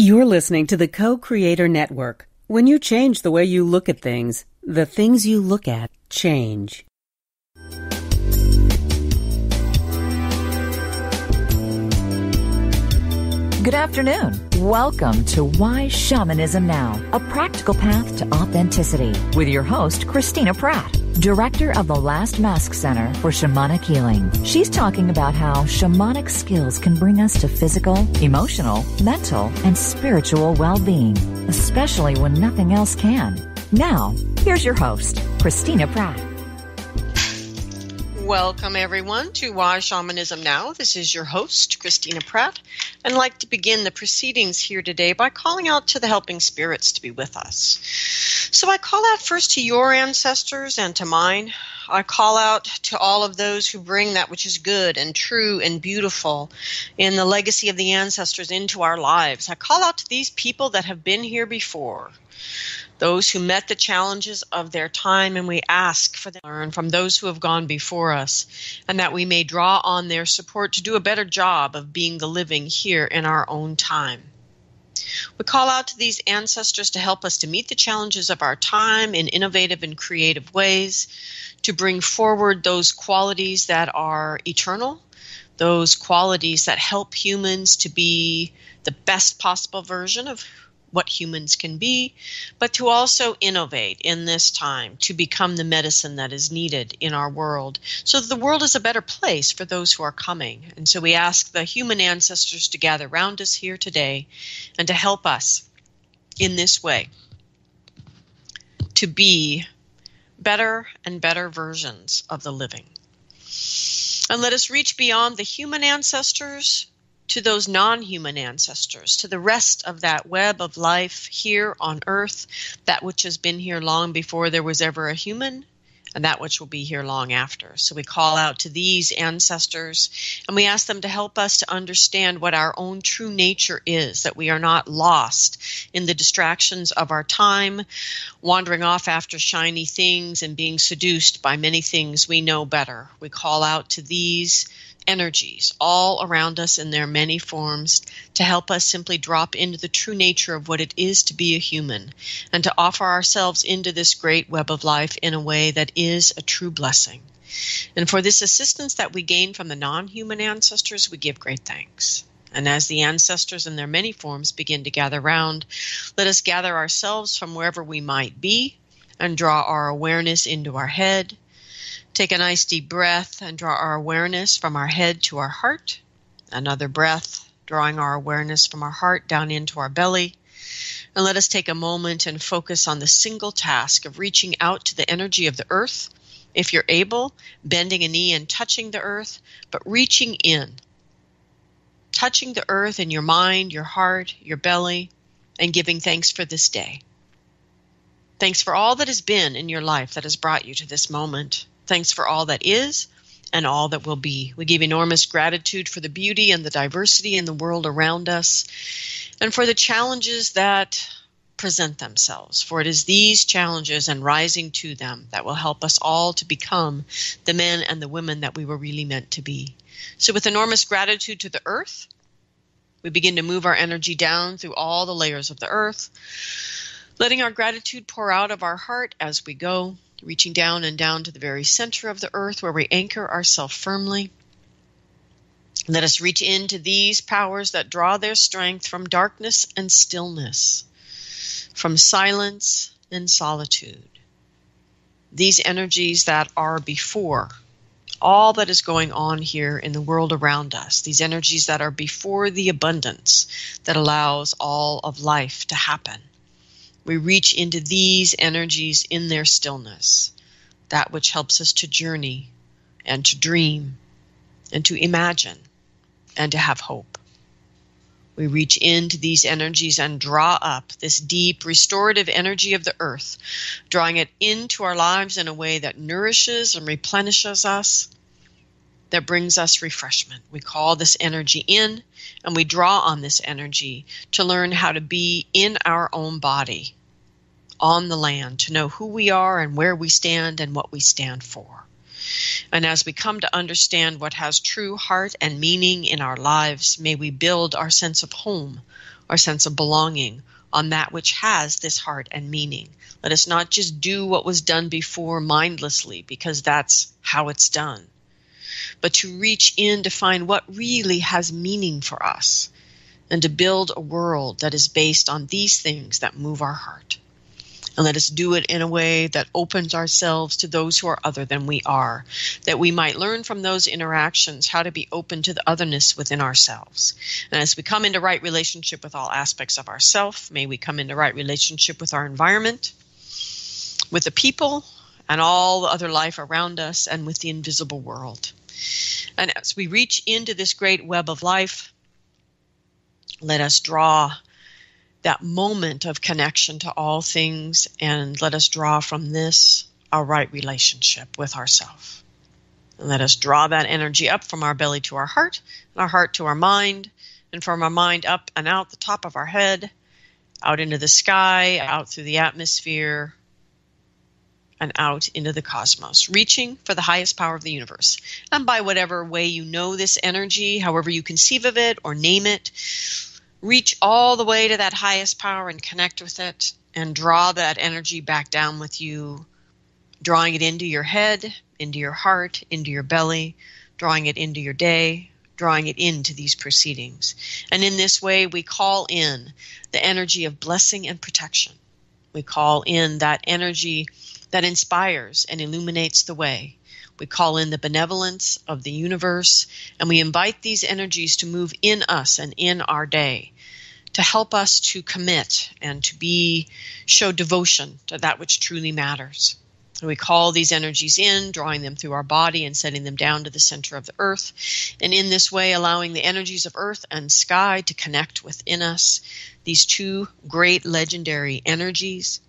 You're listening to the Co-Creator Network. When you change the way you look at things, the things you look at change. Good afternoon. Welcome to Why Shamanism Now, a practical path to authenticity with your host, Christina Pratt, Director of the Last Mask Center for Shamanic Healing. She's talking about how shamanic skills can bring us to physical, emotional, mental, and spiritual well-being, especially when nothing else can. Now, here's your host, Christina Pratt. Welcome, everyone, to Why Shamanism Now. This is your host, Christina Pratt. I'd like to begin the proceedings here today by calling out to the helping spirits to be with us. So I call out first to your ancestors and to mine. I call out to all of those who bring that which is good and true and beautiful in the legacy of the ancestors into our lives. I call out to these people that have been here before, those who met the challenges of their time, and we ask for them to learn from those who have gone before us, and that we may draw on their support to do a better job of being the living here in our own time. We call out to these ancestors to help us to meet the challenges of our time in innovative and creative ways, to bring forward those qualities that are eternal, those qualities that help humans to be the best possible version of what humans can be, but to also innovate in this time to become the medicine that is needed in our world so that the world is a better place for those who are coming. And so we ask the human ancestors to gather around us here today and to help us in this way to be better and better versions of the living. And let us reach beyond the human ancestors to those non-human ancestors, to the rest of that web of life here on earth, that which has been here long before there was ever a human, and that which will be here long after. So we call out to these ancestors, and we ask them to help us to understand what our own true nature is, that we are not lost in the distractions of our time, wandering off after shiny things and being seduced by many things we know better. We call out to these energies all around us in their many forms to help us simply drop into the true nature of what it is to be a human and to offer ourselves into this great web of life in a way that is a true blessing. And for this assistance that we gain from the non-human ancestors, we give great thanks. And as the ancestors in their many forms begin to gather round, let us gather ourselves from wherever we might be and draw our awareness into our head. Take a nice deep breath and draw our awareness from our head to our heart. Another breath, drawing our awareness from our heart down into our belly. And let us take a moment and focus on the single task of reaching out to the energy of the earth. If you're able, bending a knee and touching the earth, but reaching in. Touching the earth in your mind, your heart, your belly, and giving thanks for this day. Thanks for all that has been in your life that has brought you to this moment. Thanks for all that is and all that will be. We give enormous gratitude for the beauty and the diversity in the world around us and for the challenges that present themselves. For it is these challenges and rising to them that will help us all to become the men and the women that we were really meant to be. So with enormous gratitude to the earth, we begin to move our energy down through all the layers of the earth, letting our gratitude pour out of our heart as we go, reaching down and down to the very center of the earth where we anchor ourselves firmly. Let us reach into these powers that draw their strength from darkness and stillness, from silence and solitude. These energies that are before all that is going on here in the world around us, these energies that are before the abundance that allows all of life to happen. We reach into these energies in their stillness, that which helps us to journey and to dream and to imagine and to have hope. We reach into these energies and draw up this deep restorative energy of the earth, drawing it into our lives in a way that nourishes and replenishes us, that brings us refreshment. We call this energy in, and we draw on this energy to learn how to be in our own body, on the land, to know who we are and where we stand and what we stand for. And as we come to understand what has true heart and meaning in our lives, may we build our sense of home, our sense of belonging on that which has this heart and meaning. Let us not just do what was done before mindlessly because that's how it's done, but to reach in to find what really has meaning for us and to build a world that is based on these things that move our heart. And let us do it in a way that opens ourselves to those who are other than we are, that we might learn from those interactions how to be open to the otherness within ourselves. And as we come into right relationship with all aspects of ourself, may we come into right relationship with our environment, with the people, and all the other life around us, and with the invisible world. And as we reach into this great web of life, let us draw that moment of connection to all things, and let us draw from this our right relationship with ourselves. And let us draw that energy up from our belly to our heart, and our heart to our mind, and from our mind up and out the top of our head, out into the sky, out through the atmosphere, and out into the cosmos, reaching for the highest power of the universe. And by whatever way you know this energy, however you conceive of it or name it, reach all the way to that highest power and connect with it and draw that energy back down with you, drawing it into your head, into your heart, into your belly, drawing it into your day, drawing it into these proceedings. And in this way, we call in the energy of blessing and protection. We call in that energy that inspires and illuminates the way. We call in the benevolence of the universe, and we invite these energies to move in us and in our day, to help us to commit and to show devotion to that which truly matters. And we call these energies in, drawing them through our body and setting them down to the center of the earth. And in this way, allowing the energies of earth and sky to connect within us, these two great legendary energies.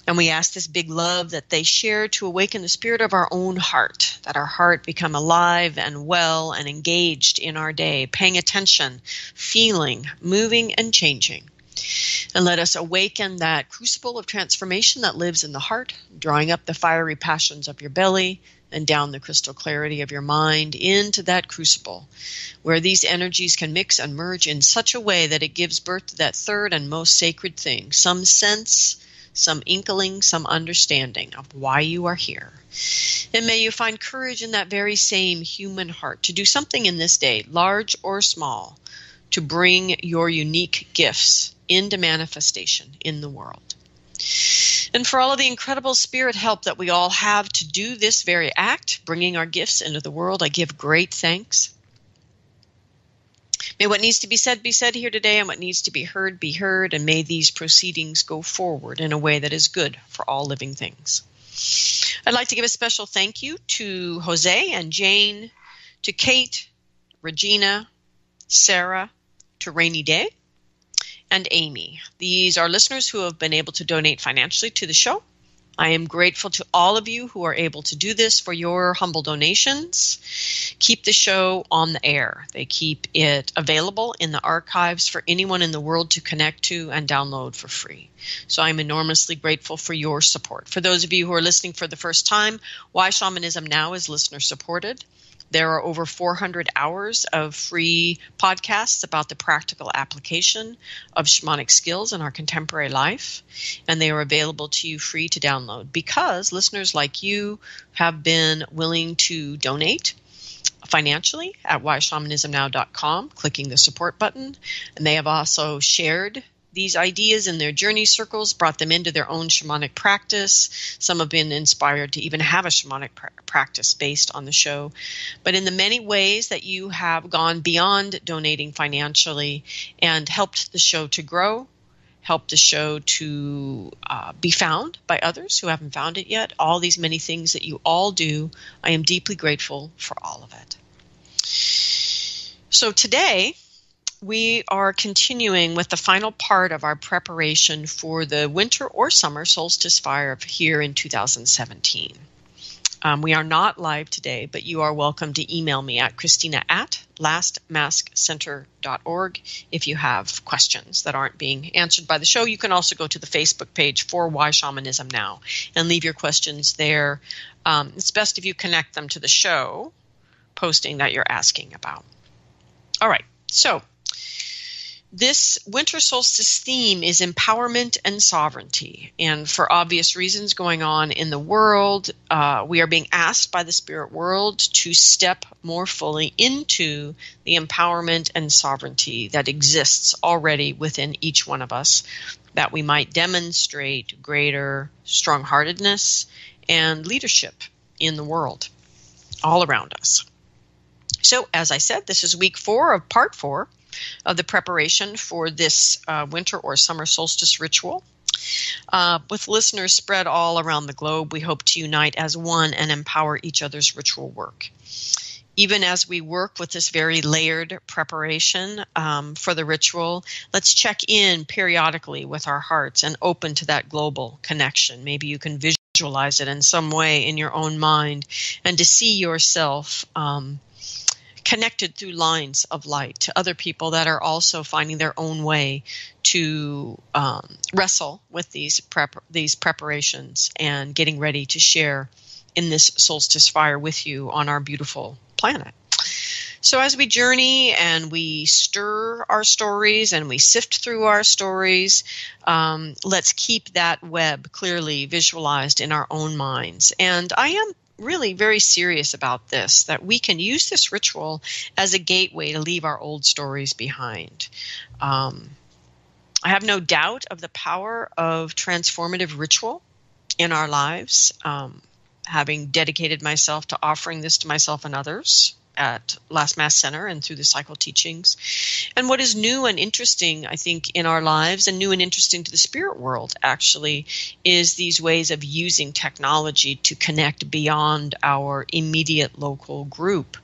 And we ask this big love that they share to awaken the spirit of our own heart, that our heart become alive and well and engaged in our day, paying attention, feeling, moving, and changing. And let us awaken that crucible of transformation that lives in the heart, drawing up the fiery passions of your belly and down the crystal clarity of your mind into that crucible, where these energies can mix and merge in such a way that it gives birth to that third and most sacred thing, some sense, some inkling, some understanding of why you are here. And may you find courage in that very same human heart to do something in this day, large or small, to bring your unique gifts into manifestation in the world. And for all of the incredible spirit help that we all have to do this very act, bringing our gifts into the world, I give great thanks. May what needs to be said here today, and what needs to be heard, and may these proceedings go forward in a way that is good for all living things. I'd like to give a special thank you to Jose and Jane, to Kate, Regina, Sarah, to Rainy Day, and Amy. These are listeners who have been able to donate financially to the show. I am grateful to all of you who are able to do this for your humble donations. Keep the show on the air. They keep it available in the archives for anyone in the world to connect to and download for free. So I'm enormously grateful for your support. For those of you who are listening for the first time, Why Shamanism Now is listener supported. There are over 400 hours of free podcasts about the practical application of shamanic skills in our contemporary life, and they are available to you free to download because listeners like you have been willing to donate financially at whyshamanismnow.com, clicking the support button, and they have also shared these ideas in their journey circles, brought them into their own shamanic practice. Some have been inspired to even have a shamanic practice based on the show. But in the many ways that you have gone beyond donating financially and helped the show to grow, helped the show to be found by others who haven't found it yet, all these many things that you all do, I am deeply grateful for all of it. So today, we are continuing with the final part of our preparation for the winter or summer solstice fire here in 2017. We are not live today, but you are welcome to email me at Christina@lastmaskcenter.org if you have questions that aren't being answered by the show. You can also go to the Facebook page for Why Shamanism Now and leave your questions there. It's best if you connect them to the show posting that you're asking about. All right, so This winter solstice theme is empowerment and sovereignty. And for obvious reasons going on in the world, we are being asked by the spirit world to step more fully into the empowerment and sovereignty that exists already within each one of us, that we might demonstrate greater strong-heartedness and leadership in the world all around us. So, as I said, this is week 4 of part 4 of the preparation for this winter or summer solstice ritual. With listeners spread all around the globe, we hope to unite as one and empower each other's ritual work. Even as we work with this very layered preparation for the ritual, let's check in periodically with our hearts and open to that global connection. Maybe you can visualize it in some way in your own mind, and to see yourself connected through lines of light to other people that are also finding their own way to wrestle with these preparations and getting ready to share in this solstice fire with you on our beautiful planet. So as we journey and we stir our stories and we sift through our stories, let's keep that web clearly visualized in our own minds. And I am really very serious about this, that we can use this ritual as a gateway to leave our old stories behind. I have no doubt of the power of transformative ritual in our lives, having dedicated myself to offering this to myself and others at Last Mass Center and through the cycle teachings. And what is new and interesting, I think, in our lives, and new and interesting to the spirit world, actually, is these ways of using technology to connect beyond our immediate local group.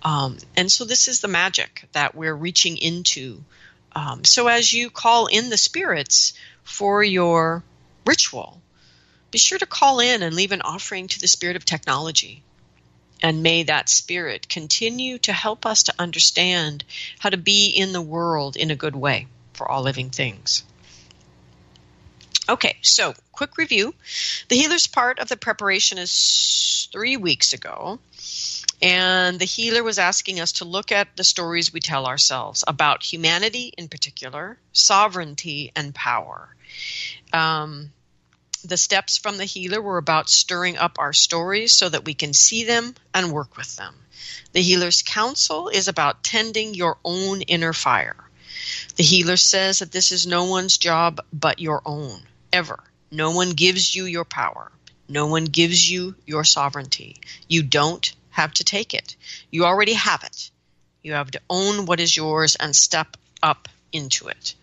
And so this is the magic that we're reaching into. So as you call in the spirits for your ritual, be sure to call in and leave an offering to the spirit of technology. And may that spirit continue to help us to understand how to be in the world in a good way for all living things. Okay, so quick review. The healer's part of the preparation is 3 weeks ago. And the healer was asking us to look at the stories we tell ourselves about humanity in particular, sovereignty, and power. The steps from the healer were about stirring up our stories so that we can see them and work with them. The healer's counsel is about tending your own inner fire. The healer says that this is no one's job but your own, ever. No one gives you your power. No one gives you your sovereignty. You don't have to take it. You already have it. You have to own what is yours and step up into it.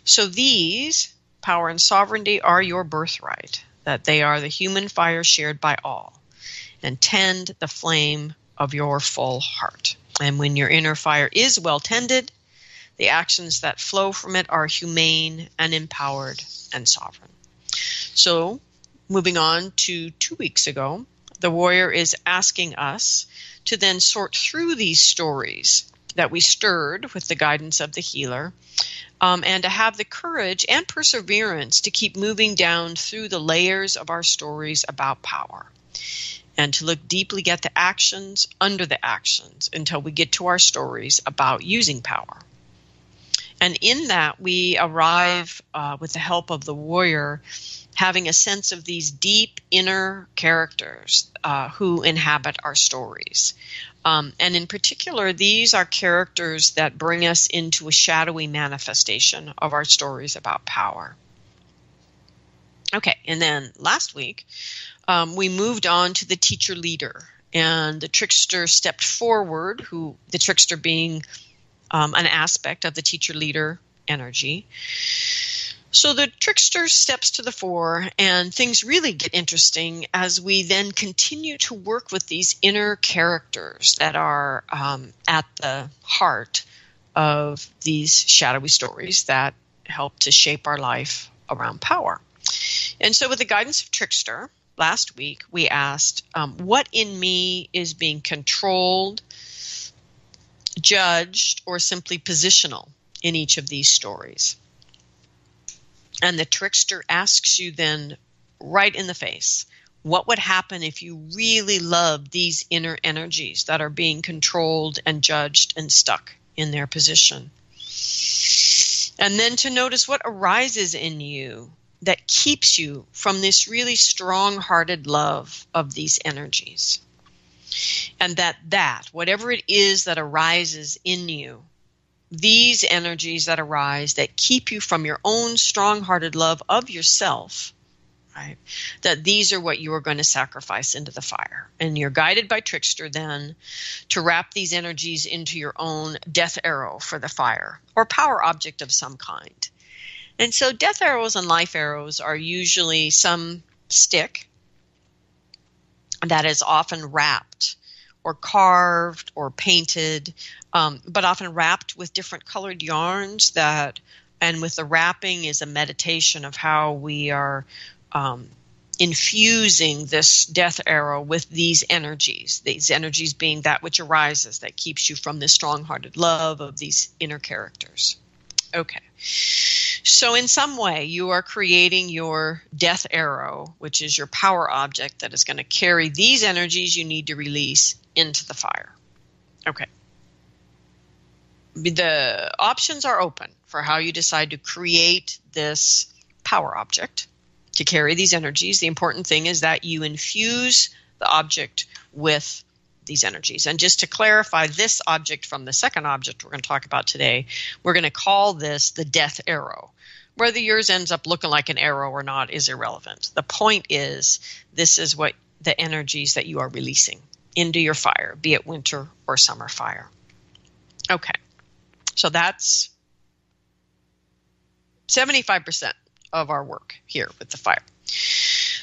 So these power and sovereignty are your birthright, that they are the human fire shared by all, and tend the flame of your full heart. And when your inner fire is well tended, the actions that flow from it are humane and empowered and sovereign. So, moving on to 2 weeks ago, the warrior is asking us to then sort through these stories that we stirred with the guidance of the healer, and to have the courage and perseverance to keep moving down through the layers of our stories about power, and to look deeply at the actions under the actions until we get to our stories about using power. And in that, we arrive with the help of the warrior, having a sense of these deep inner characters who inhabit our stories. And in particular, these are characters that bring us into a shadowy manifestation of our stories about power. Okay, and then last week, we moved on to the teacher leader, and the trickster stepped forward, the trickster being an aspect of the teacher leader energy. So the trickster steps to the fore, and things really get interesting as we then continue to work with these inner characters that are at the heart of these shadowy stories that help to shape our life around power. And so with the guidance of Trickster, last week we asked, what in me is being controlled, judged, or simply positional in each of these stories? And the trickster asks you then right in the face, what would happen if you really loved these inner energies that are being controlled and judged and stuck in their position? And then to notice what arises in you that keeps you from this really strong-hearted love of these energies. And that, whatever it is that arises in you, these energies that arise that keep you from your own strong-hearted love of yourself, right? That these are what you are going to sacrifice into the fire. And you're guided by Trickster then to wrap these energies into your own death arrow for the fire, or power object of some kind. And so death arrows and life arrows are usually some stick that is often wrapped or carved or painted, but often wrapped with different colored yarns and with the wrapping is a meditation of how we are infusing this death arrow with these energies being that which arises that keeps you from this strong-hearted love of these inner characters. Okay. So in some way, you are creating your death arrow, which is your power object that is going to carry these energies you need to release into the fire. Okay. The options are open for how you decide to create this power object to carry these energies. The important thing is that you infuse the object with these energies. And just to clarify this object from the second object we're going to talk about today, we're going to call this the death arrow. Whether yours ends up looking like an arrow or not is irrelevant. The point is, this is what the energies that you are releasing into your fire, be it winter or summer fire. Okay. So that's 75% of our work here with the fire.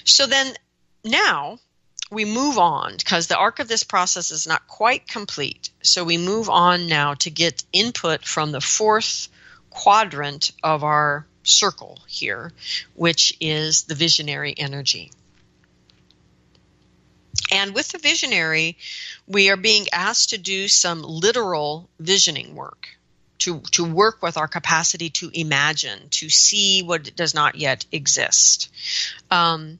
So then now we move on, because the arc of this process is not quite complete. So we move on now to get input from the fourth quadrant of our circle here, which is the visionary energy. And with the visionary, we are being asked to do some literal visioning work, to work with our capacity to imagine, to see what does not yet exist. And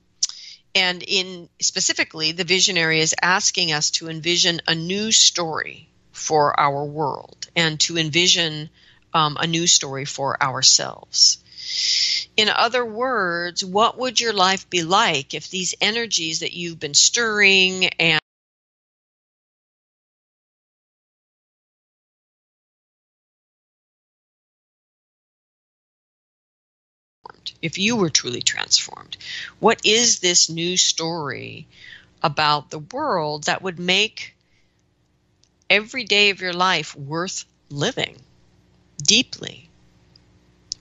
specifically, the visionary is asking us to envision a new story for our world and to envision a new story for ourselves. In other words, what would your life be like if these energies that you've been stirring and if you were truly transformed? What is this new story about the world that would make every day of your life worth living deeply,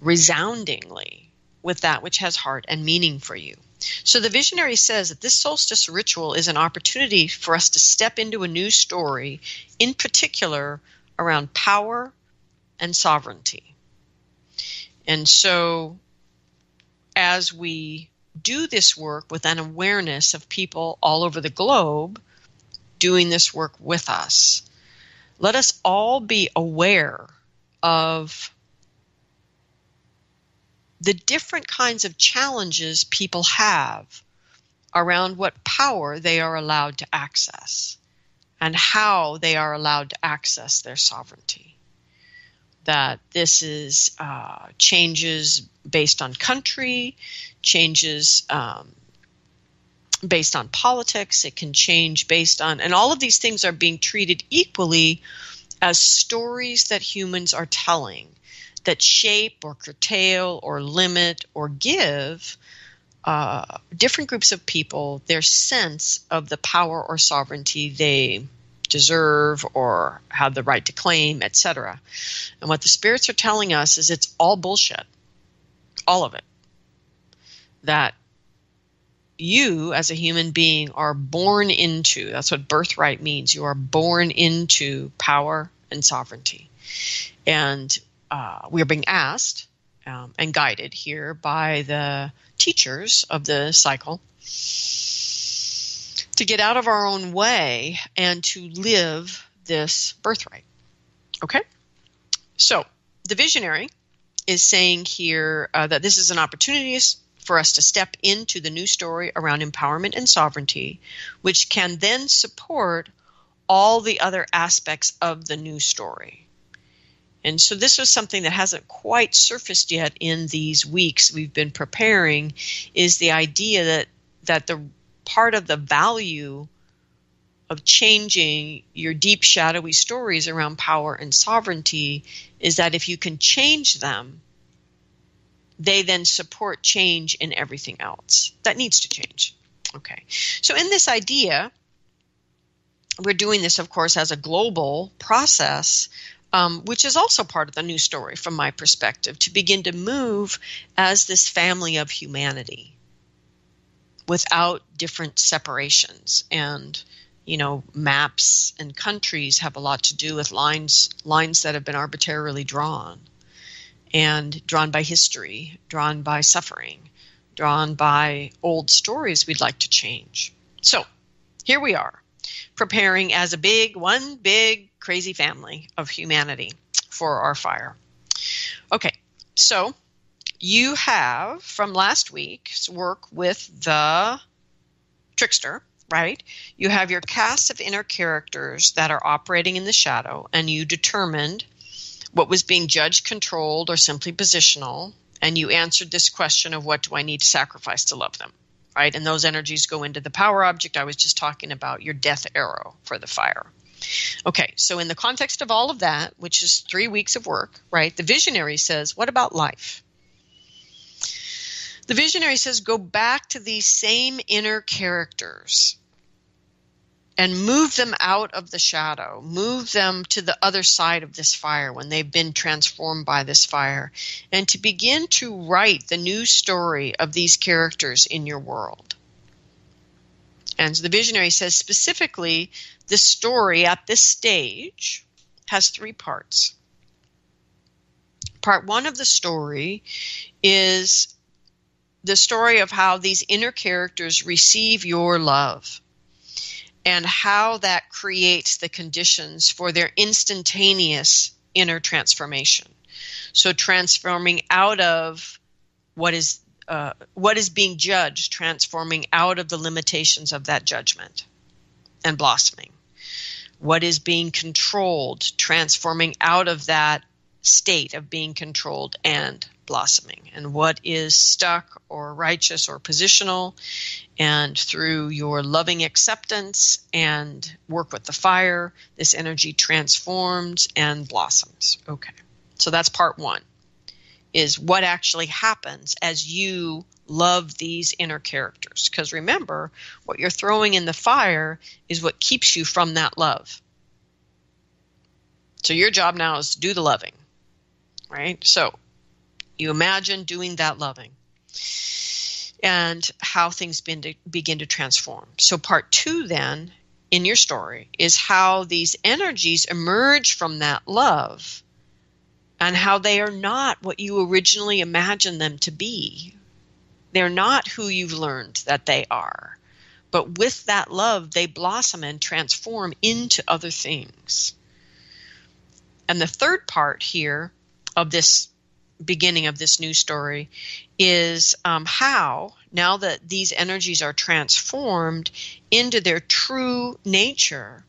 resoundingly, with that which has heart and meaning for you? So the visionary says that this solstice ritual is an opportunity for us to step into a new story, in particular around power and sovereignty. And so as we do this work with an awareness of people all over the globe doing this work with us, let us all be aware of the different kinds of challenges people have around what power they are allowed to access and how they are allowed to access their sovereignty. That this is changes based on country, changes based on politics. It can change based on, and all of these things are being treated equally as stories that humans are telling that shape or curtail or limit or give different groups of people their sense of the power or sovereignty they deserve or have the right to claim, etc. And what the spirits are telling us is it's all bullshit. All of it. That you as a human being are born into, that's what birthright means, you are born into power and sovereignty. And we are being asked and guided here by the teachers of the cycle to get out of our own way and to live this birthright. Okay? So the visionary is saying here that this is an opportunity for us to step into the new story around empowerment and sovereignty, which can then support all the other aspects of the new story. And so this was something that hasn't quite surfaced yet in these weeks we've been preparing, is the idea that the part of the value of changing your deep shadowy stories around power and sovereignty is that if you can change them, they then support change in everything else that needs to change. Okay. So in this idea, we're doing this, of course, as a global process, which is also part of the new story from my perspective, to begin to move as this family of humanity without different separations. And, maps and countries have a lot to do with lines that have been arbitrarily drawn, and drawn by history, drawn by suffering, drawn by old stories we'd like to change. So here we are, preparing as one big crazy family of humanity for our fire. Okay, so you have from last week's work with the Trickster, right? You have your cast of inner characters that are operating in the shadow, and you determined what was being judged, controlled, or simply positional, and you answered this question of what do I need to sacrifice to love them, right? And those energies go into the power object I was just talking about, your death arrow for the fire. Okay, so in the context of all of that, which is 3 weeks of work, right, the visionary says, what about life? The visionary says, go back to these same inner characters and move them out of the shadow, move them to the other side of this fire when they've been transformed by this fire, and to begin to write the new story of these characters in your world. And so the visionary says specifically, the story at this stage has 3 parts. Part 1 of the story is the story of how these inner characters receive your love, and how that creates the conditions for their instantaneous inner transformation. So transforming out of what is being judged, transforming out of the limitations of that judgment and blossoming. What is being controlled, transforming out of that state of being controlled and blossoming. And what is stuck or righteous or positional, and through your loving acceptance and work with the fire, this energy transforms and blossoms. Okay, so that's part 1, is what actually happens as you love these inner characters. Because remember, what you're throwing in the fire is what keeps you from that love. So your job now is to do the loving, right? So you imagine doing that loving and how things begin to transform. So part 2 then in your story is how these energies emerge from that love and how they are not what you originally imagined them to be. They're not who you've learned that they are. But with that love, they blossom and transform into other things. And the third part here of this beginning of this new story is how, now that these energies are transformed into their true nature,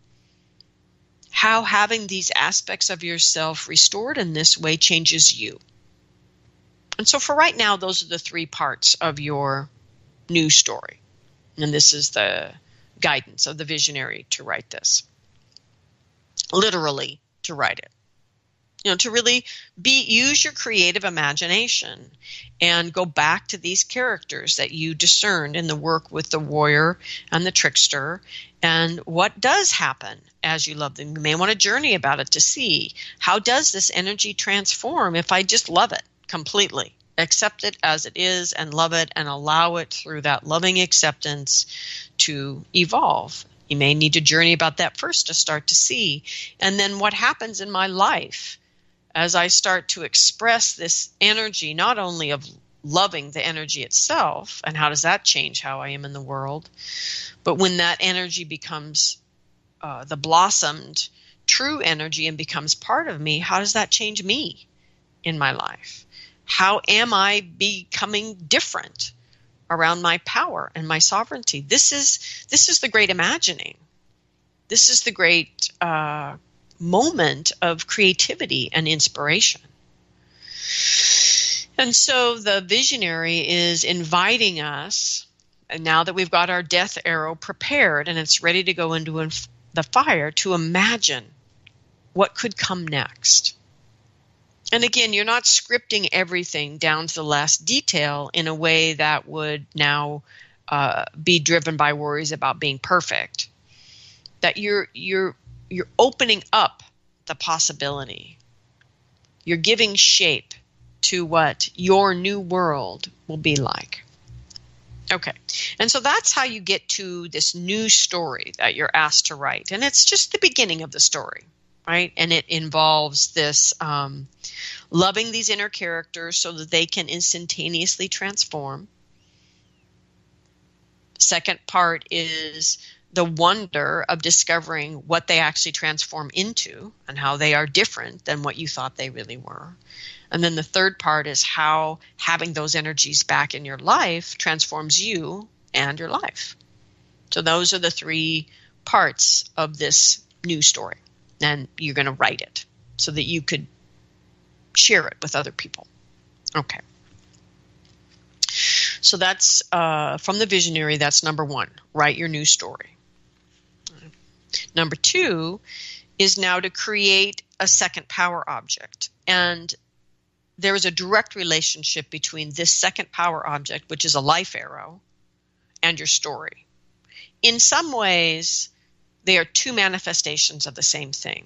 how having these aspects of yourself restored in this way changes you. And so for right now, those are the 3 parts of your new story. And this is the guidance of the visionary to write this. Literally to write it. To really use your creative imagination and go back to these characters that you discerned in the work with the warrior and the trickster, and what does happen as you love them. You may want to journey about it to see, how does this energy transform if I just love it completely, accept it as it is and love it and allow it through that loving acceptance to evolve. You may need to journey about that first to start to see. And then what happens in my life as I start to express this energy, not only of loving the energy itself, and how does that change how I am in the world, but when that energy becomes the blossomed true energy and becomes part of me, how does that change me in my life? How am I becoming different around my power and my sovereignty? This is the great imagining. This is the great moment of creativity and inspiration. And so the visionary is inviting us, and now that we've got our death arrow prepared and it's ready to go into the fire, to imagine what could come next. And again, you're not scripting everything down to the last detail in a way that would now be driven by worries about being perfect. That you're opening up the possibility. You're giving shape to what your new world will be like. Okay, and so that's how you get to this new story that you're asked to write. And it's just the beginning of the story, right? And it involves this loving these inner characters so that they can instantaneously transform. Second part is the wonder of discovering what they actually transform into and how they are different than what you thought they really were. And then the third part is how having those energies back in your life transforms you and your life. So those are the three parts of this new story. And you're going to write it so that you could share it with other people. Okay. So that's from the visionary, that's number one, write your new story. Number two is now to create a second power object. And there is a direct relationship between this second power object, which is a life arrow, and your story. In some ways, they are two manifestations of the same thing.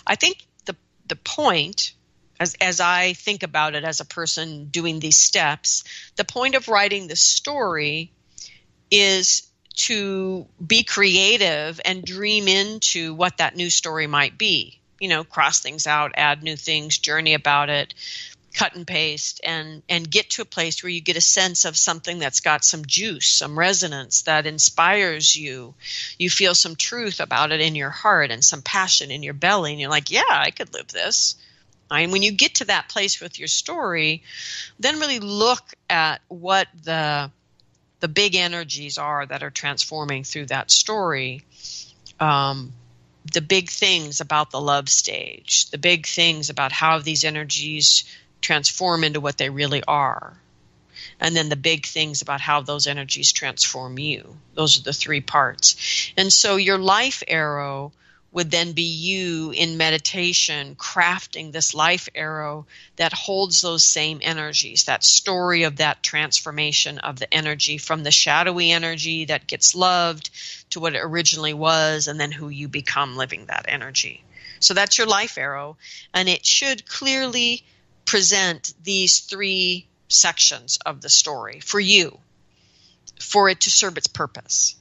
I think the point, as I think about it as a person doing these steps, the point of writing the story is to be creative and dream into what that new story might be. You know, cross things out, add new things, journey about it, cut and paste, and get to a place where you get a sense of something that's got some juice, some resonance that inspires you. You feel some truth about it in your heart and some passion in your belly, and you're like, yeah, I could live this. And when you get to that place with your story, then really look at what the big energies are that are transforming through that story. The big things about the love stage, the big things about how these energies transform into what they really are. And then the big things about how those energies transform you. Those are the three parts. And so your life arrow would then be you in meditation crafting this life arrow that holds those same energies, that story of that transformation of the energy from the shadowy energy that gets loved to what it originally was, and then who you become living that energy. So that's your life arrow, and it should clearly present these three sections of the story for you, for it to serve its purpose.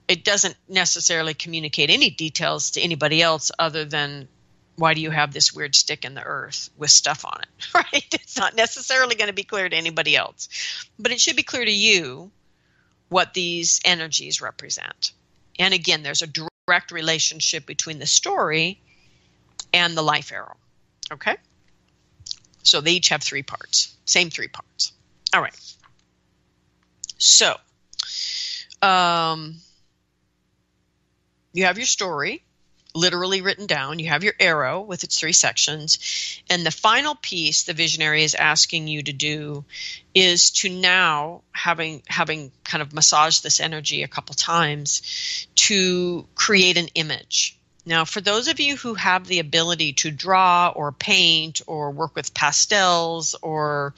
It doesn't necessarily communicate any details to anybody else other than, why do you have this weird stick in the earth with stuff on it, right? It's not necessarily going to be clear to anybody else. But it should be clear to you what these energies represent. And again, there's a direct relationship between the story and the life arrow, okay? So they each have three parts, same three parts. All right. So, you have your story literally written down. You have your arrow with its three sections. And the final piece the visionary is asking you to do is to now, having kind of massaged this energy a couple times, to create an image. Now, for those of you who have the ability to draw or paint or work with pastels or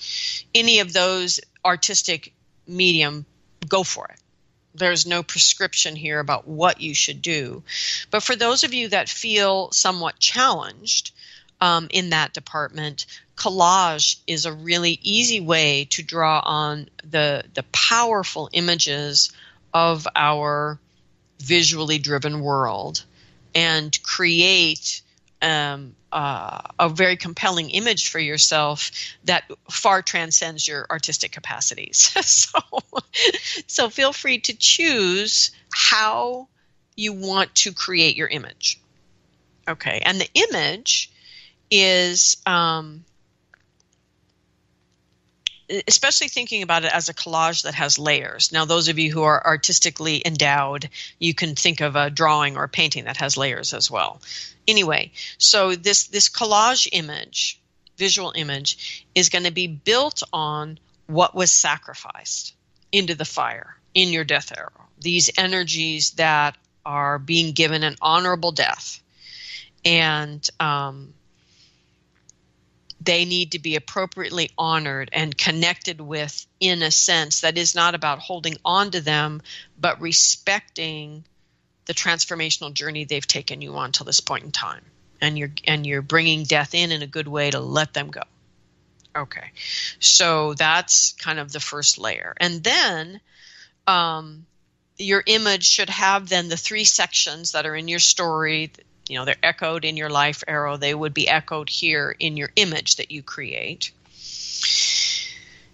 any of those artistic medium, go for it. There's no prescription here about what you should do. But for those of you that feel somewhat challenged in that department, collage is a really easy way to draw on the powerful images of our visually driven world and create a very compelling image for yourself that far transcends your artistic capacities. So feel free to choose how you want to create your image. Okay, and the image is especially thinking about it as a collage that has layers. Now, those of you who are artistically endowed, you can think of a drawing or a painting that has layers as well. Anyway, so this collage image, visual image, is going to be built on what was sacrificed into the fire in your death arrow. These energies that are being given an honorable death. And they need to be appropriately honored and connected with in a sense that is not about holding on to them, but respecting the transformational journey they've taken you on till this point in time. And you're bringing death in a good way to let them go. Okay. So that's kind of the first layer. And then your image should have then the 3 sections that are in your story. You know, they're echoed in your life arrow. They would be echoed here in your image that you create.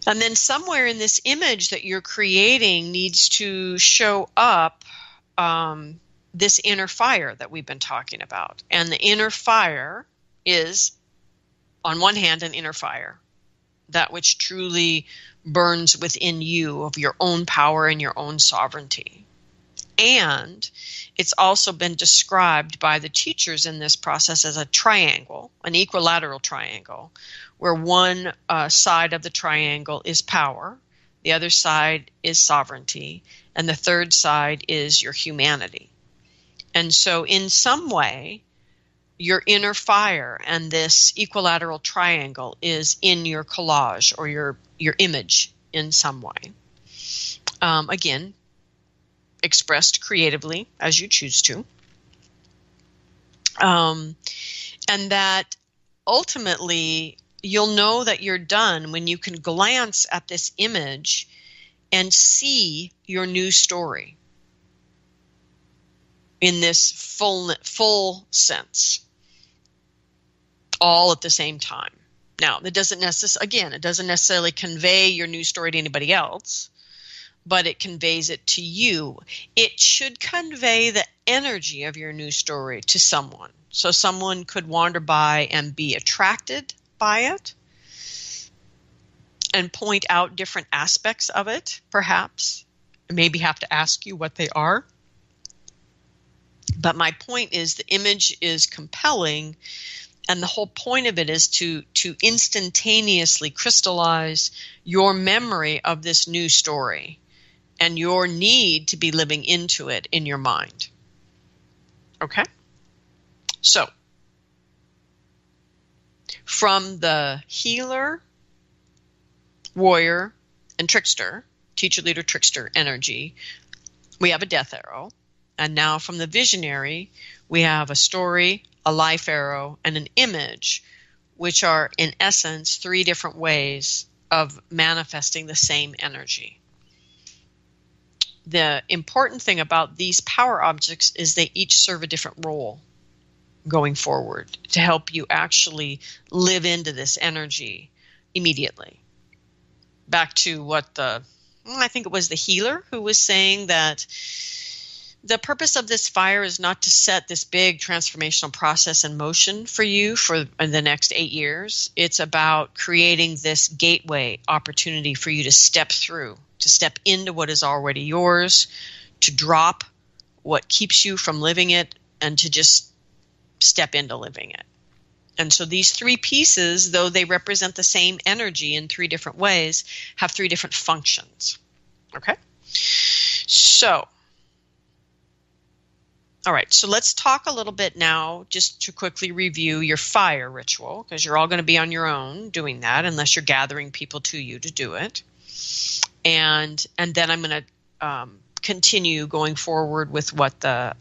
And then somewhere in this image that you're creating needs to show up this inner fire that we've been talking about. And the inner fire is, on one hand, an inner fire, that which truly burns within you of your own power and your own sovereignty. And it's also been described by the teachers in this process as a triangle, an equilateral triangle, where one side of the triangle is power, the other side is sovereignty, and the third side is your humanity. And so in some way, your inner fire and this equilateral triangle is in your collage or your image in some way. Again, expressed creatively as you choose to. And that ultimately you'll know that you're done when you can glance at this image and see your new story in this full sense, all at the same time. Now, it doesn't necessarily convey your new story to anybody else, but it conveys it to you. It should convey the energy of your new story to someone. So someone could wander by and be attracted by it and point out different aspects of it, perhaps, and maybe have to ask you what they are. But my point is the image is compelling, and the whole point of it is to instantaneously crystallize your memory of this new story and your need to be living into it in your mind. Okay? So, from the healer, warrior, and trickster, teacher, leader, trickster energy, we have a death arrow. And now from the visionary, we have a story, a life arrow, and an image, which are in essence 3 different ways of manifesting the same energy. The important thing about these power objects is they each serve a different role going forward to help you actually live into this energy immediately. Back to what I think it was the healer who was saying that the purpose of this fire is not to set this big transformational process in motion for you for the next 8 years. It's about creating this gateway opportunity for you to step through, to step into what is already yours, to drop what keeps you from living it, and to just step into living it. And so these 3 pieces, though they represent the same energy in 3 different ways, have 3 different functions. Okay? So, all right, so let's talk a little bit now, just to quickly review your fire ritual, because you're all going to be on your own doing that, unless you're gathering people to you to do it. And then I'm going to continue going forward with what the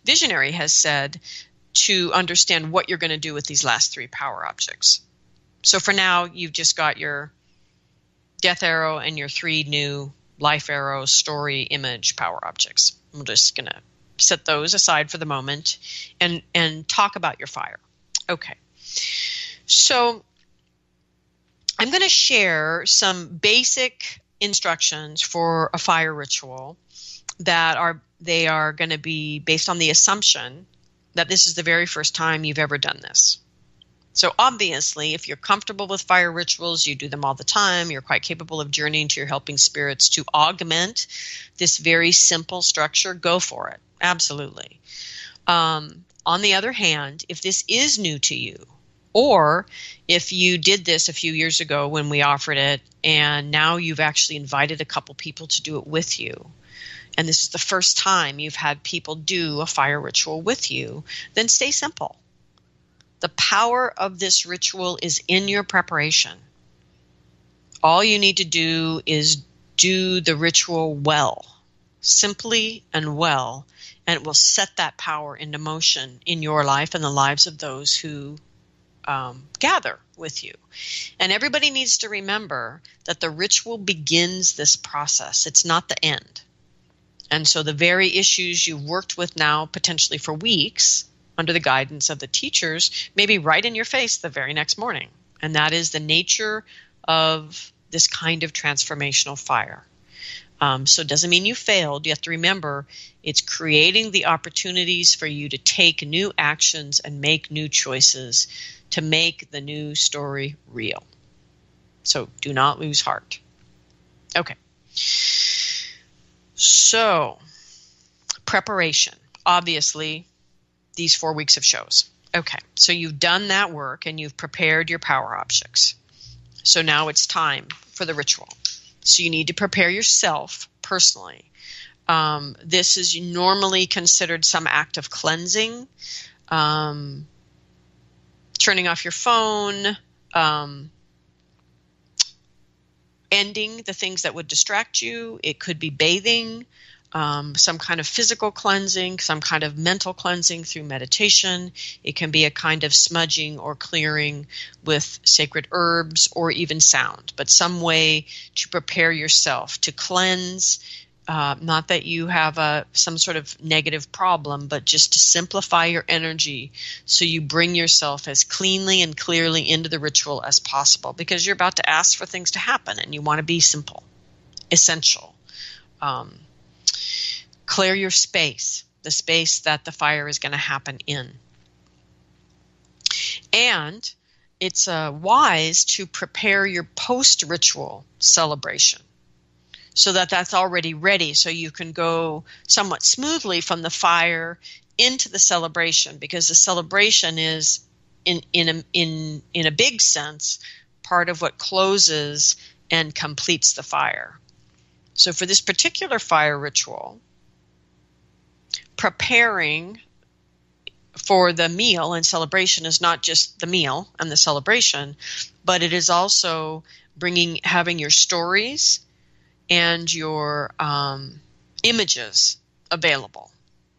visionary has said to understand what you're going to do with these last 3 power objects. So for now, you've just got your death arrow and your 3 new life arrow, story, image power objects. I'm just going to set those aside for the moment and talk about your fire. Okay. So I'm going to share some basic instructions for a fire ritual that are going to be based on the assumption that this is the very first time you've ever done this. So obviously, if you're comfortable with fire rituals, you do them all the time, you're quite capable of journeying to your helping spirits to augment this very simple structure, go for it. Absolutely. On the other hand, if this is new to you, or if you did this a few years ago when we offered it, and now you've actually invited a couple people to do it with you, and this is the first time you've had people do a fire ritual with you, then stay simple. The power of this ritual is in your preparation. All you need to do is do the ritual well, simply and well, and it will set that power into motion in your life and the lives of those who gather with you. And everybody needs to remember that the ritual begins this process. It's not the end. And so the very issues you've worked with now, potentially for weeks, under the guidance of the teachers, may be right in your face the very next morning. And that is the nature of this kind of transformational fire. So it doesn't mean you failed. You have to remember it's creating the opportunities for you to take new actions and make new choices to make the new story real. So do not lose heart. Okay. So preparation. Obviously, these 4 weeks of shows. Okay. So you've done that work and you've prepared your power objects. So now it's time for the ritual. So you need to prepare yourself personally. This is normally considered some act of cleansing, turning off your phone, ending the things that would distract you. It could be bathing, some kind of physical cleansing, some kind of mental cleansing through meditation. It can be a kind of smudging or clearing with sacred herbs or even sound, but some way to prepare yourself to cleanse. Not that you have some sort of negative problem, but just to simplify your energy so you bring yourself as cleanly and clearly into the ritual as possible, because you're about to ask for things to happen and you want to be simple, essential. Clear your space, the space that the fire is going to happen in. And it's wise to prepare your post-ritual celebration so that that's already ready, so you can go somewhat smoothly from the fire into the celebration, because the celebration is, in a big sense, part of what closes and completes the fire. So for this particular fire ritual, preparing for the meal and celebration is not just the meal and the celebration, but it is also having your stories and your images available.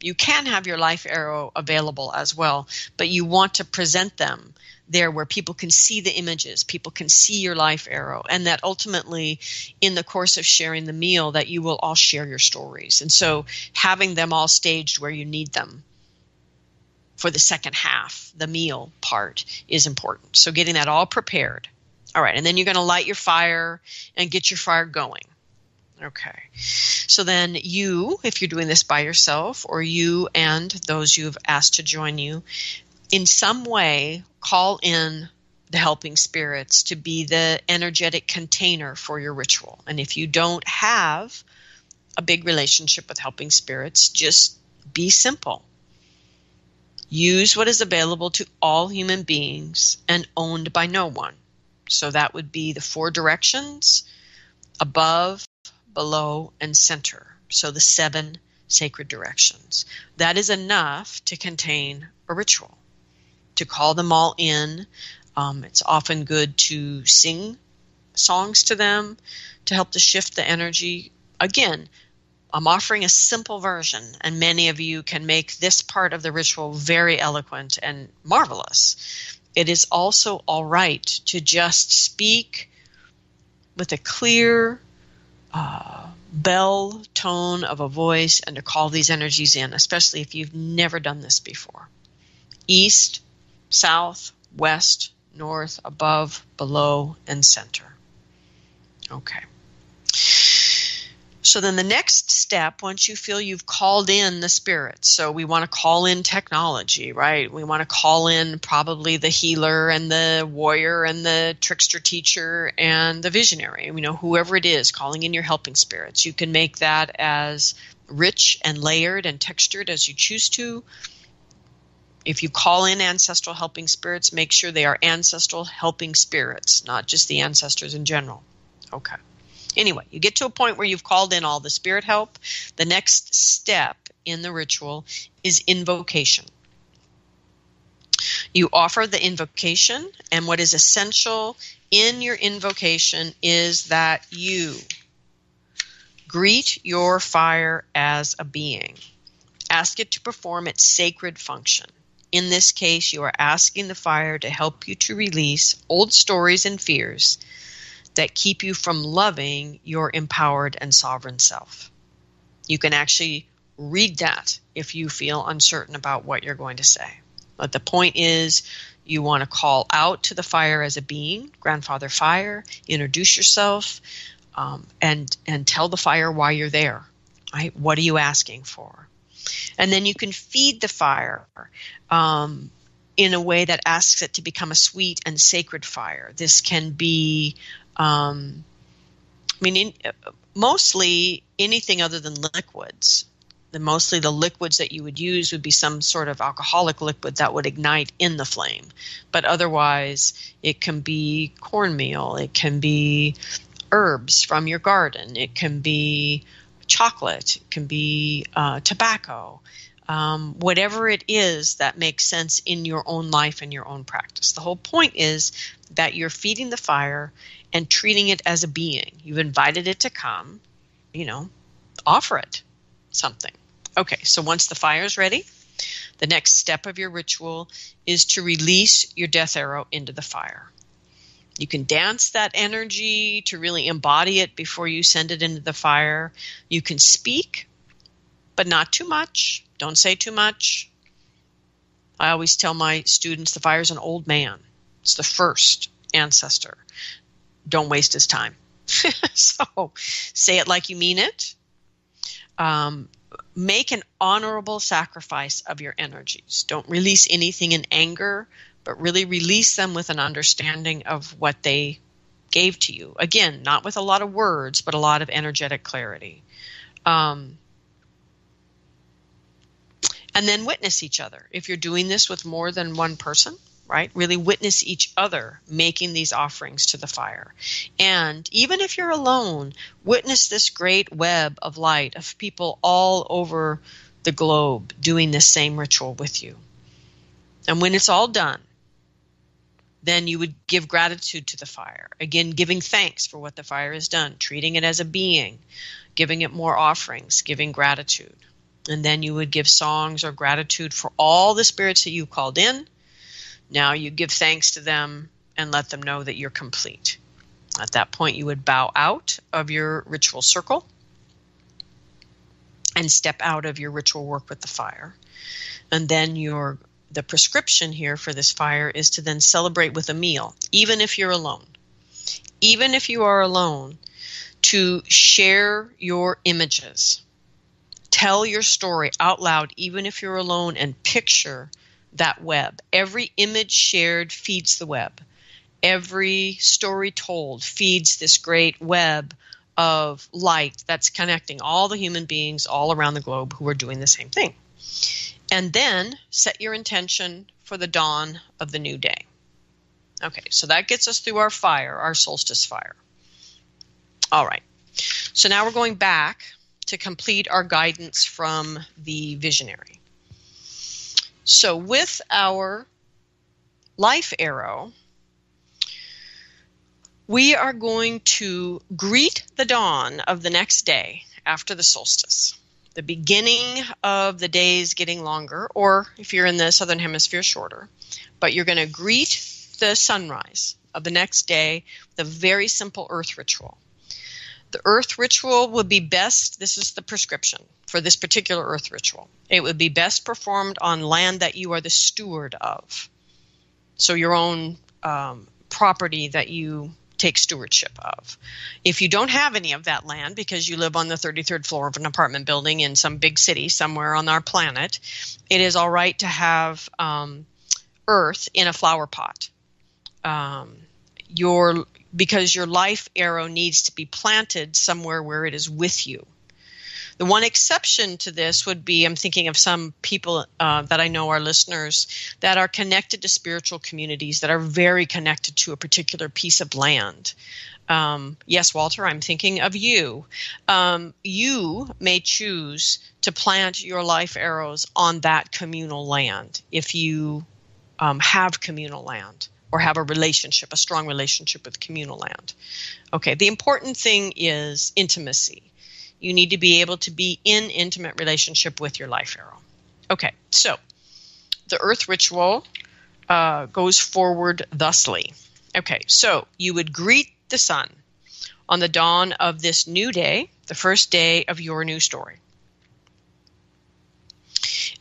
You can have your life arrow available as well, but you want to present them there where people can see the images, people can see your life arrow, and that ultimately in the course of sharing the meal that you will all share your stories. And so having them all staged where you need them for the second half, the meal part, is important. So getting that all prepared. All right, and then you're going to light your fire and get your fire going. Okay. So then you, if you're doing this by yourself, or you and those you've asked to join you, in some way call in the helping spirits to be the energetic container for your ritual. And if you don't have a big relationship with helping spirits, just be simple. Use what is available to all human beings and owned by no one. So that would be the 4 directions: above, below, and center. So the 7 sacred directions. That is enough to contain a ritual. To call them all in, it's often good to sing songs to them to help to shift the energy. Again, I'm offering a simple version, and many of you can make this part of the ritual very eloquent and marvelous. It is also all right to just speak with a clear bell tone of a voice and to call these energies in, especially if you've never done this before. East, south, west, north, above, below, and center. Okay. So then the next step, once you feel you've called in the spirits, so we want to call in technology, right? We want to call in probably the healer and the warrior and the trickster teacher and the visionary, whoever it is, calling in your helping spirits. You can make that as rich and layered and textured as you choose to. If you call in ancestral helping spirits, make sure they are ancestral helping spirits, not just the ancestors in general. Okay. Anyway, you get to a point where you've called in all the spirit help. The next step in the ritual is invocation. You offer the invocation, and what is essential in your invocation is that you greet your fire as a being. Ask it to perform its sacred function. In this case, you are asking the fire to help you to release old stories and fears that keep you from loving your empowered and sovereign self. You can actually read that if you feel uncertain about what you're going to say. But the point is, you want to call out to the fire as a being, grandfather fire, introduce yourself, and tell the fire why you're there. Right? What are you asking for? And then you can feed the fire in a way that asks it to become a sweet and sacred fire. This can be mostly anything other than liquids. Mostly the liquids that you would use would be some sort of alcoholic liquid that would ignite in the flame. But otherwise, it can be cornmeal. It can be herbs from your garden. It can be chocolate. It can be tobacco. Whatever it is that makes sense in your own life and your own practice. The whole point is that you're feeding the fire and treating it as a being. You've invited it to come, offer it something. Okay, so once the fire is ready, the next step of your ritual is to release your death arrow into the fire. You can dance that energy to really embody it before you send it into the fire. You can speak, but not too much. Don't say too much. I always tell my students the fire is an old man. It's the first ancestor. Don't waste his time. So say it like you mean it. Make an honorable sacrifice of your energies. Don't release anything in anger, but really release them with an understanding of what they gave to you. Again, not with a lot of words, but a lot of energetic clarity. And then witness each other. If you're doing this with more than one person, right? Really witness each other making these offerings to the fire. And even if you're alone, witness this great web of light of people all over the globe doing this same ritual with you. And when it's all done, then you would give gratitude to the fire. Again, giving thanks for what the fire has done, treating it as a being, giving it more offerings, giving gratitude. And then you would give songs or gratitude for all the spirits that you called in. Now you give thanks to them and let them know that you're complete. At that point, you would bow out of your ritual circle and step out of your ritual work with the fire. And then the prescription here for this fire is to then celebrate with a meal, even if you're alone. Even if you are alone, to share your images. Tell your story out loud, even if you're alone, and picture that web. Every image shared feeds the web. Every story told feeds this great web of light that's connecting all the human beings all around the globe who are doing the same thing. And then set your intention for the dawn of the new day. Okay, so that gets us through our fire, our solstice fire. All right, so now we're going back to complete our guidance from the visionary. So with our life arrow, we are going to greet the dawn of the next day after the solstice, the beginning of the days getting longer, or if you're in the southern hemisphere, shorter. But you're going to greet the sunrise of the next day with a very simple earth ritual. The earth ritual would be best, this is the prescription for this particular earth ritual. It would be best performed on land that you are the steward of. So your own property that you take stewardship of. If you don't have any of that land because you live on the 33rd floor of an apartment building in some big city somewhere on our planet, it is all right to have earth in a flower pot. Because your life arrow needs to be planted somewhere where it is with you. The one exception to this would be, I'm thinking of some people that I know are listeners that are connected to spiritual communities that are very connected to a particular piece of land. Yes, Walter, I'm thinking of you. You may choose to plant your life arrows on that communal land if you have communal land or have a strong relationship with communal land. Okay, the important thing is intimacy. You need to be able to be in intimate relationship with your life arrow. Okay, so the earth ritual goes forward thusly. Okay, so you would greet the sun on the dawn of this new day, the first day of your new story.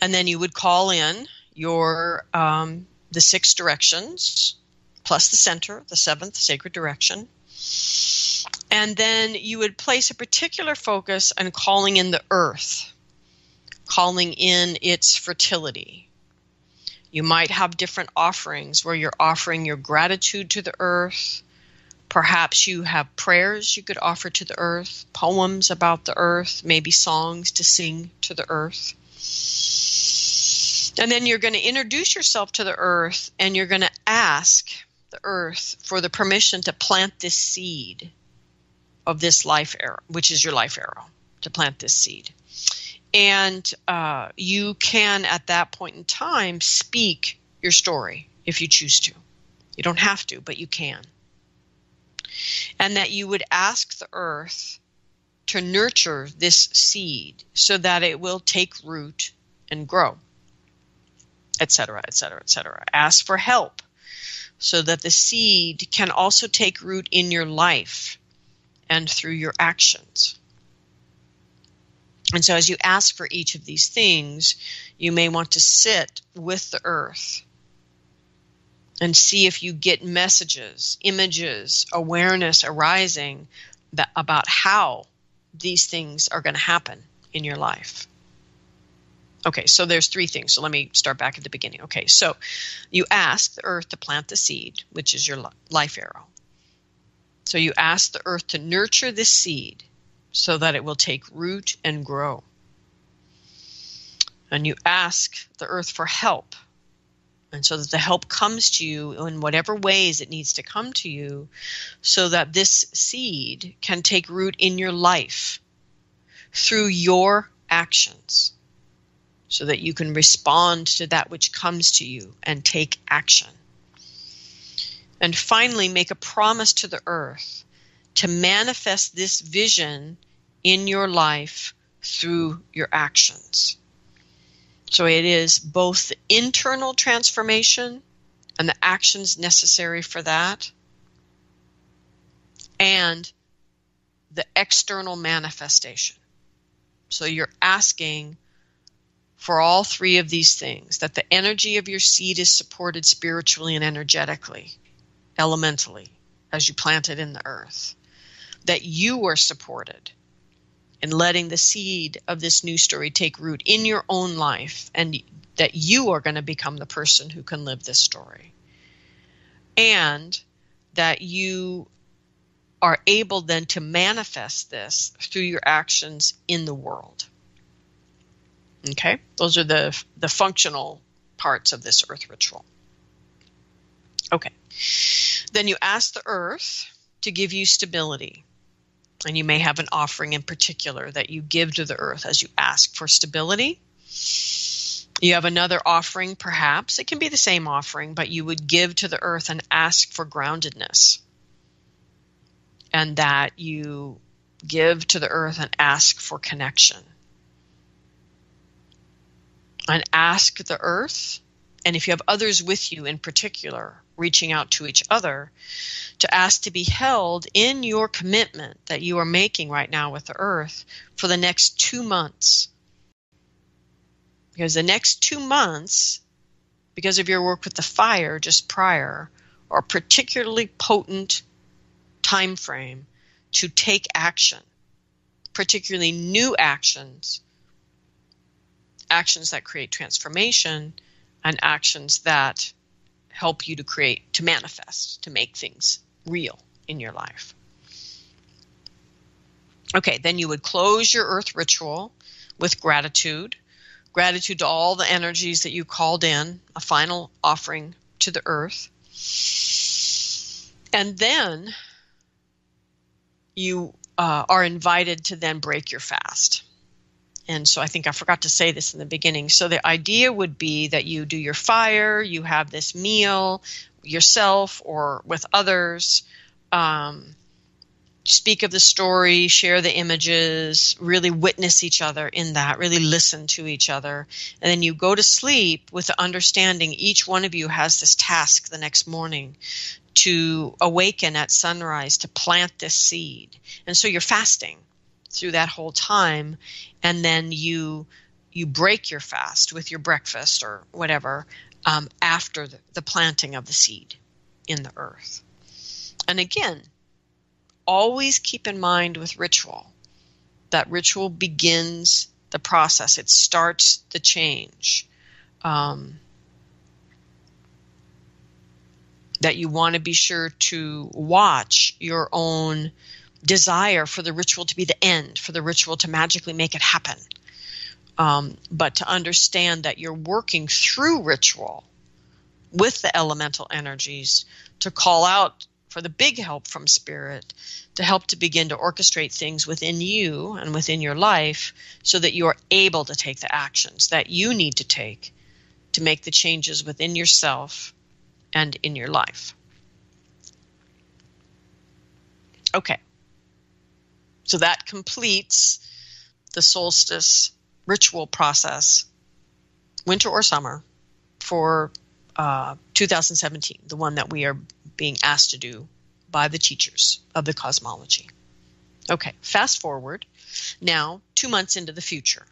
And then you would call in your the 6 directions plus the center, the 7th sacred direction. And then you would place a particular focus on calling in the earth, calling in its fertility. You might have different offerings where you're offering your gratitude to the earth. Perhaps you have prayers you could offer to the earth, poems about the earth, maybe songs to sing to the earth. And then you're going to introduce yourself to the earth, and you're going to ask the earth for the permission to plant this seed of this life arrow, which is your life arrow, to plant this seed. And you can, at that point in time, speak your story if you choose to. You don't have to, but you can. And that you would ask the earth to nurture this seed so that it will take root and grow, etc., etc., etc. Ask for help so that the seed can also take root in your life and through your actions. And so as you ask for each of these things, you may want to sit with the earth and see if you get messages, images, awareness arising about how these things are going to happen in your life. Okay, so there's 3 things. So let me start back at the beginning. Okay, so you ask the earth to plant the seed, which is your life arrow. So you ask the earth to nurture this seed so that it will take root and grow. And you ask the earth for help. And so that the help comes to you in whatever ways it needs to come to you so that this seed can take root in your life through your actions so that you can respond to that which comes to you and take action. And finally, make a promise to the earth to manifest this vision in your life through your actions. So it is both the internal transformation and the actions necessary for that, and the external manifestation. So you're asking for all 3 of these things, that the energy of your seed is supported spiritually and energetically, elementally, as you plant it in the earth, that you are supported in letting the seed of this new story take root in your own life, and that you are going to become the person who can live this story. And that you are able then to manifest this through your actions in the world. Okay? Those are the functional parts of this earth ritual. Okay. Then you ask the earth to give you stability. And you may have an offering in particular that you give to the earth as you ask for stability. You have another offering, perhaps. It can be the same offering, but you would give to the earth and ask for groundedness. And that you give to the earth and ask for connection. And ask the earth, and if you have others with you in particular, reaching out to each other, to ask to be held in your commitment that you are making right now with the earth for the next 2 months. Because the next 2 months, because of your work with the fire just prior, are particularly potent time frame to take action, particularly new actions that create transformation, and actions that help you to manifest, to make things real in your life. Okay, then you would close your earth ritual with gratitude. Gratitude to all the energies that you called in, a final offering to the earth. And then you are invited to then break your fast. And so I think I forgot to say this in the beginning. So the idea would be that you do your fire, you have this meal yourself or with others, speak of the story, share the images, really witness each other in that, really listen to each other. And then you go to sleep with the understanding each one of you has this task the next morning to awaken at sunrise, to plant this seed. And so you're fasting through that whole time, and then you break your fast with your breakfast or whatever after the planting of the seed in the earth. And again, always keep in mind with ritual that ritual begins the process. It starts the change. That you want to be sure to watch your own desire for the ritual to be the end, for the ritual to magically make it happen. But to understand that you're working through ritual with the elemental energies to call out for the big help from spirit, to help to begin to orchestrate things within you and within your life so that you are able to take the actions that you need to take to make the changes within yourself and in your life. Okay. So that completes the solstice ritual process, winter or summer, for 2017, the one that we are being asked to do by the teachers of the cosmology. Okay, fast forward now 2 months into the future.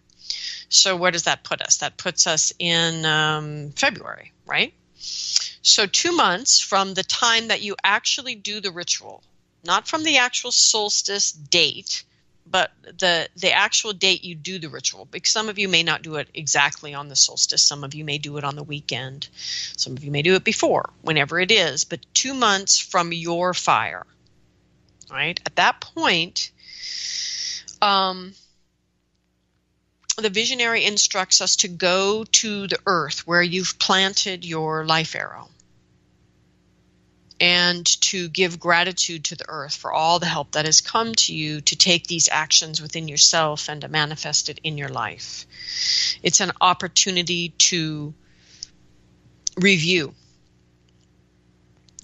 So where does that put us? That puts us in February, right? So 2 months from the time that you actually do the ritual, not from the actual solstice date, but the actual date you do the ritual. Because some of you may not do it exactly on the solstice. Some of you may do it on the weekend. Some of you may do it before, whenever it is. But 2 months from your fire, right? At that point, the visionary instructs us to go to the earth where you've planted your life arrow, and to give gratitude to the earth for all the help that has come to you to take these actions within yourself and to manifest it in your life. It's an opportunity to review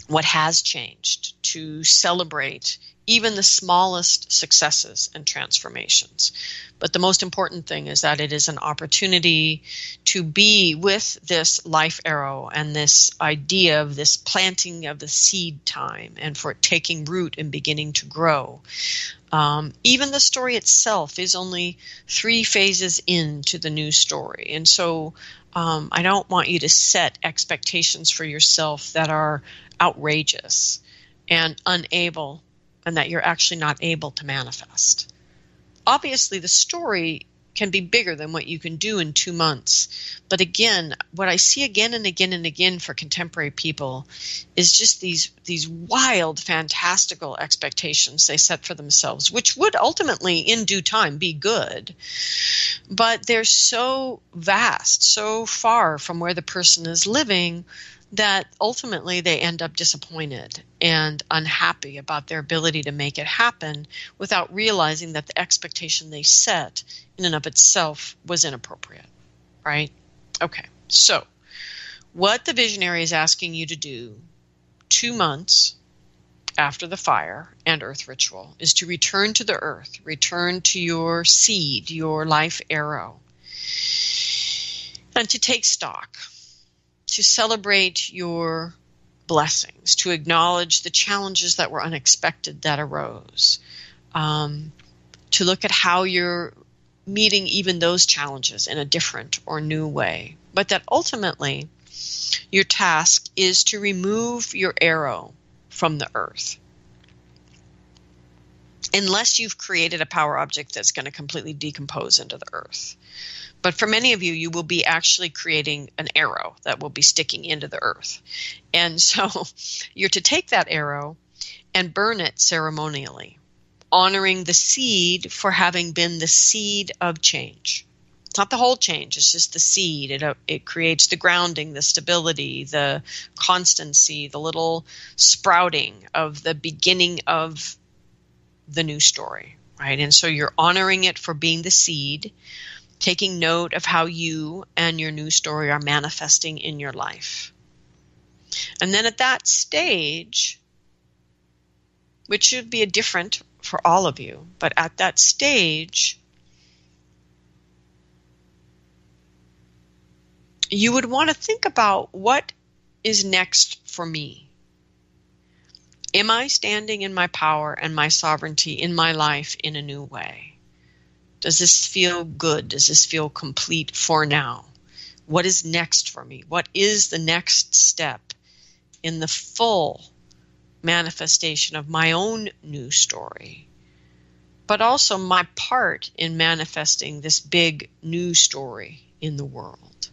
what has changed, to celebrate even the smallest successes and transformations. But the most important thing is that it is an opportunity to be with this life arrow and this idea of this planting of the seed time, and for it taking root and beginning to grow. Even the story itself is only 3 phases into the new story. And so I don't want you to set expectations for yourself that are outrageous and unable, and that you're actually not able to manifest. Obviously, the story can be bigger than what you can do in 2 months. But again, what I see again and again and again for contemporary people is just these wild, fantastical expectations they set for themselves, which would ultimately, in due time, be good. But they're so vast, so far from where the person is living, that ultimately they end up disappointed and unhappy about their ability to make it happen without realizing that the expectation they set in and of itself was inappropriate, right? Okay, so what the visionary is asking you to do 2 months after the fire and earth ritual is to return to the earth, return to your seed, your life arrow, and to take stock, to celebrate your blessings, to acknowledge the challenges that were unexpected that arose, to look at how you're meeting even those challenges in a different or new way. But that ultimately your task is to remove your arrow from the earth. unless you've created a power object that's going to completely decompose into the earth. But for many of you, you will be actually creating an arrow that will be sticking into the earth. And so you're to take that arrow and burn it ceremonially, honoring the seed for having been the seed of change. It's not the whole change, it's just the seed. It creates the grounding, the stability, the constancy, the little sprouting of the beginning of the new story, right? And so you're honoring it for being the seed, taking note of how you and your new story are manifesting in your life. And then at that stage, which should be different for all of you, but at that stage, you would want to think about what is next for me. Am I standing in my power and my sovereignty in my life in a new way? Does this feel good? Does this feel complete for now? What is next for me? What is the next step in the full manifestation of my own new story, but also my part in manifesting this big new story in the world?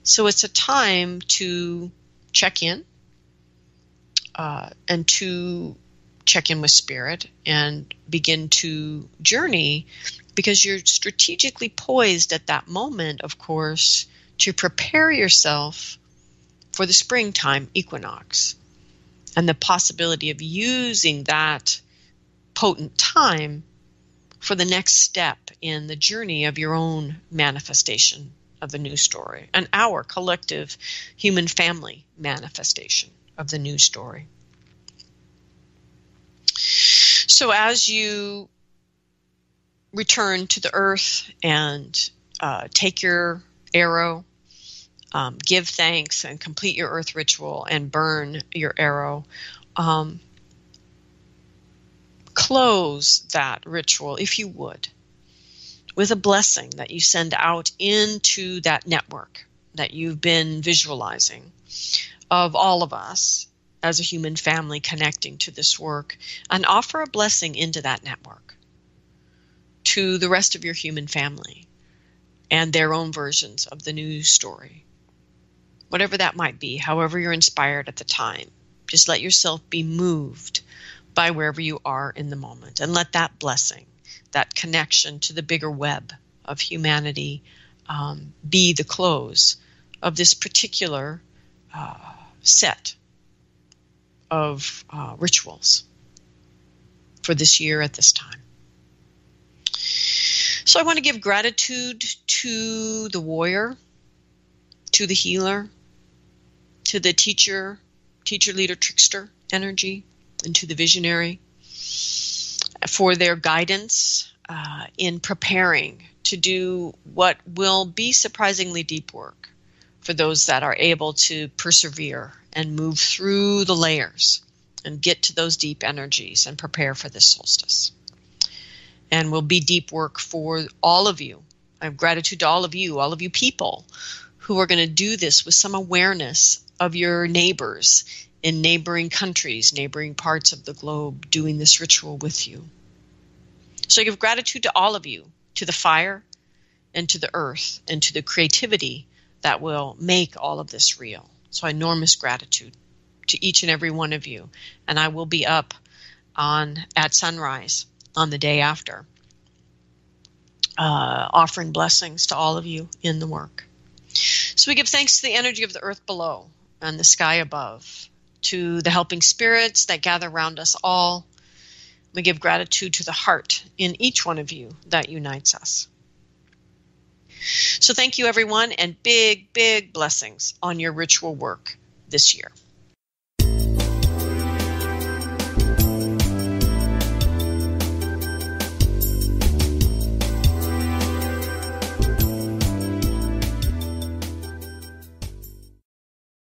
So it's a time to check in and to check in with spirit and begin to journey, because you're strategically poised at that moment, of course, to prepare yourself for the springtime equinox and the possibility of using that potent time for the next step in the journey of your own manifestation of the new story and our collective human family manifestation of the new story. So as you return to the earth and take your arrow, give thanks and complete your earth ritual and burn your arrow, close that ritual, if you would, with a blessing that you send out into that network that you've been visualizing of all of us as a human family connecting to this work, and offer a blessing into that network to the rest of your human family and their own versions of the new story. Whatever that might be, however you're inspired at the time, just let yourself be moved by wherever you are in the moment, and let that blessing, that connection to the bigger web of humanity, be the close of this particular set of rituals for this year at this time. So I want to give gratitude to the warrior, to the healer, to the teacher, leader, trickster energy, and to the visionary for their guidance in preparing to do what will be surprisingly deep work for those that are able to persevere and move through the layers and get to those deep energies and prepare for this solstice. And will be deep work for all of you. I have gratitude to all of you people who are going to do this with some awareness of your neighbors in neighboring countries, neighboring parts of the globe, doing this ritual with you. So I give gratitude to all of you, to the fire and to the earth and to the creativity that will make all of this real. So enormous gratitude to each and every one of you. And I will be up at sunrise on the day after, offering blessings to all of you in the work. So we give thanks to the energy of the earth below and the sky above, to the helping spirits that gather around us all. We give gratitude to the heart in each one of you that unites us. So thank you, everyone, and big, big blessings on your ritual work this year.